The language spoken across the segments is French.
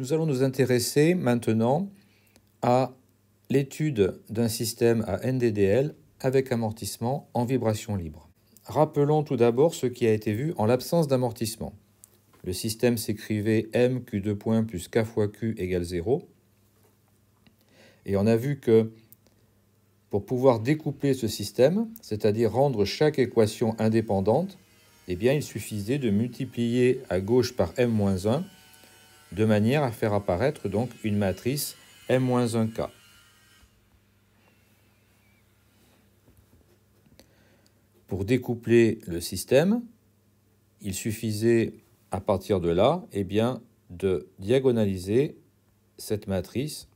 Nous allons nous intéresser maintenant à l'étude d'un système à NDDL avec amortissement en vibration libre. Rappelons tout d'abord ce qui a été vu en l'absence d'amortissement. Le système s'écrivait M Q2 plus K fois Q égale 0. Et on a vu que pour pouvoir découpler ce système, c'est-à-dire rendre chaque équation indépendante, eh bien, il suffisait de multiplier à gauche par M-1 de manière à faire apparaître donc une matrice M-1K. Pour découpler le système, il suffisait à partir de là eh bien, de diagonaliser cette matrice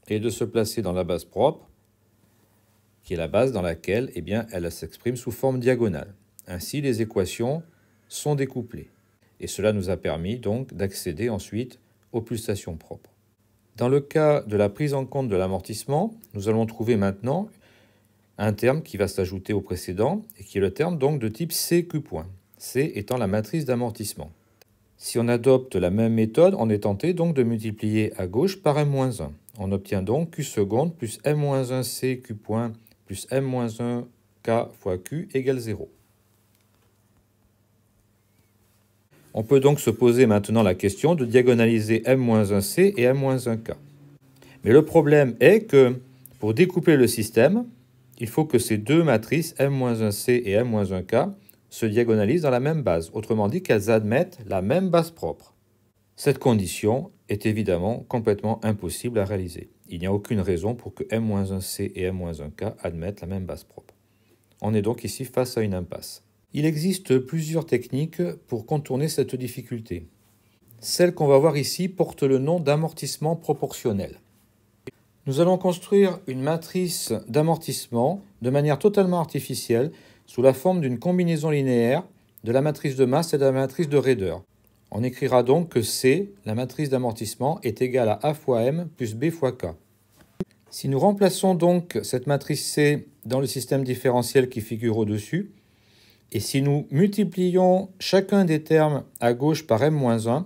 et de se placer dans la base propre, qui est la base dans laquelle eh bien, elle s'exprime sous forme diagonale. Ainsi, les équations sont découplées. Et cela nous a permis donc d'accéder ensuite aux pulsations propres. Dans le cas de la prise en compte de l'amortissement, nous allons trouver maintenant un terme qui va s'ajouter au précédent et qui est le terme donc de type CQ point, C étant la matrice d'amortissement. Si on adopte la même méthode, on est tenté donc de multiplier à gauche par M-1. On obtient donc Q seconde plus M-1 CQ point plus M-1 K fois Q égale 0. On peut donc se poser maintenant la question de diagonaliser M-1C et M-1K. Mais le problème est que pour découper le système, il faut que ces deux matrices M-1C et M-1K se diagonalisent dans la même base, autrement dit qu'elles admettent la même base propre. Cette condition est évidemment complètement impossible à réaliser. Il n'y a aucune raison pour que M-1C et M-1K admettent la même base propre. On est donc ici face à une impasse. Il existe plusieurs techniques pour contourner cette difficulté. Celle qu'on va voir ici porte le nom d'amortissement proportionnel. Nous allons construire une matrice d'amortissement de manière totalement artificielle sous la forme d'une combinaison linéaire de la matrice de masse et de la matrice de raideur. On écrira donc que C, la matrice d'amortissement, est égale à A fois M plus B fois K. Si nous remplaçons donc cette matrice C dans le système différentiel qui figure au-dessus, et si nous multiplions chacun des termes à gauche par M-1,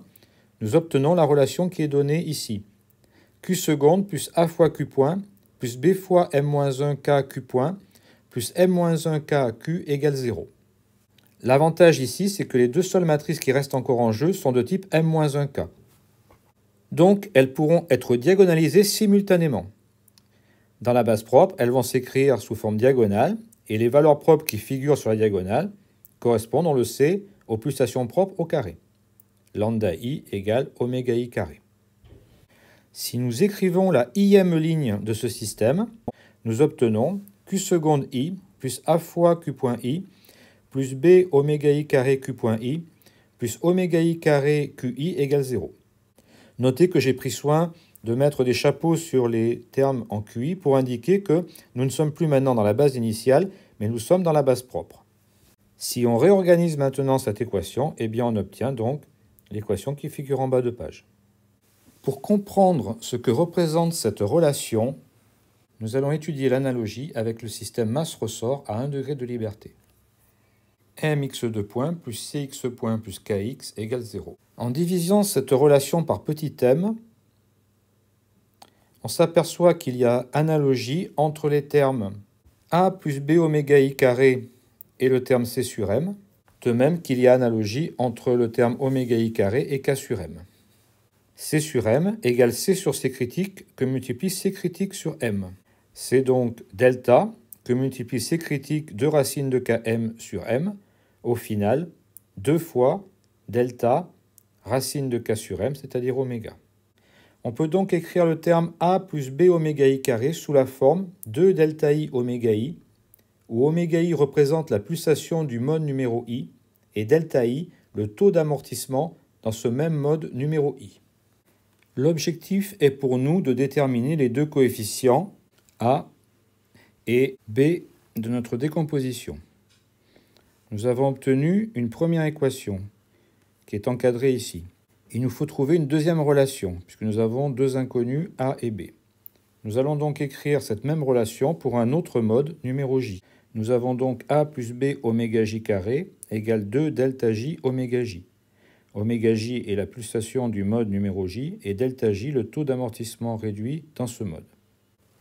nous obtenons la relation qui est donnée ici. Q seconde plus A fois Q point plus B fois M-1K Q point plus M-1K Q égale 0. L'avantage ici, c'est que les deux seules matrices qui restent encore en jeu sont de type M-1K. Donc, elles pourront être diagonalisées simultanément. Dans la base propre, elles vont s'écrire sous forme diagonale, et les valeurs propres qui figurent sur la diagonale correspondent, on le sait, aux pulsations propres au carré. Lambda I égale oméga I carré. Si nous écrivons la ième ligne de ce système, nous obtenons Q seconde I plus A fois Q point I plus B oméga I carré Q point I plus oméga I carré QI égale 0. Notez que j'ai pris soin de mettre des chapeaux sur les termes en QI pour indiquer que nous ne sommes plus maintenant dans la base initiale, mais nous sommes dans la base propre. Si on réorganise maintenant cette équation, eh bien on obtient donc l'équation qui figure en bas de page. Pour comprendre ce que représente cette relation, nous allons étudier l'analogie avec le système masse-ressort à 1 degré de liberté. mx2 point plus cx point plus kx égale 0. En divisant cette relation par petit m, on s'aperçoit qu'il y a analogie entre les termes A plus B oméga I carré et le terme C sur M, de même qu'il y a analogie entre le terme oméga I carré et K sur M. C sur M égale C sur C critique que multiplie C critique sur M. C'est donc delta que multiplie C critique de racine de Km sur M, au final 2 fois delta racine de K sur M, c'est-à-dire oméga. On peut donc écrire le terme A plus B oméga I carré sous la forme 2 delta I oméga I, où oméga I représente la pulsation du mode numéro I et delta I le taux d'amortissement dans ce même mode numéro I. L'objectif est pour nous de déterminer les deux coefficients A et B de notre décomposition. Nous avons obtenu une première équation qui est encadrée ici. Il nous faut trouver une deuxième relation, puisque nous avons deux inconnus A et B. Nous allons donc écrire cette même relation pour un autre mode, numéro J. Nous avons donc A plus B oméga J carré égale 2 delta J oméga J. Oméga J est la pulsation du mode numéro J et delta J le taux d'amortissement réduit dans ce mode.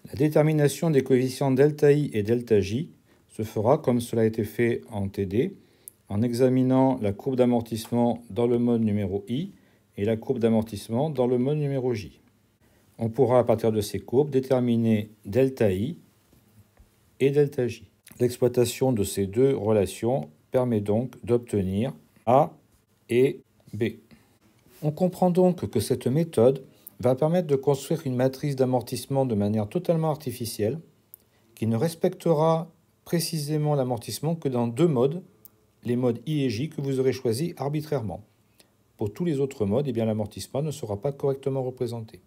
La détermination des coefficients delta I et delta J se fera comme cela a été fait en TD, en examinant la courbe d'amortissement dans le mode numéro I et la courbe d'amortissement dans le mode numéro J. On pourra à partir de ces courbes déterminer delta I et delta J. L'exploitation de ces deux relations permet donc d'obtenir A et B. On comprend donc que cette méthode va permettre de construire une matrice d'amortissement de manière totalement artificielle qui ne respectera précisément l'amortissement que dans deux modes, les modes I et J que vous aurez choisis arbitrairement. Pour tous les autres modes, l'amortissement ne sera pas correctement représenté.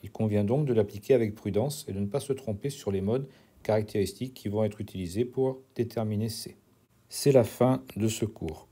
Il convient donc de l'appliquer avec prudence et de ne pas se tromper sur les modes caractéristiques qui vont être utilisés pour déterminer C. C'est la fin de ce cours.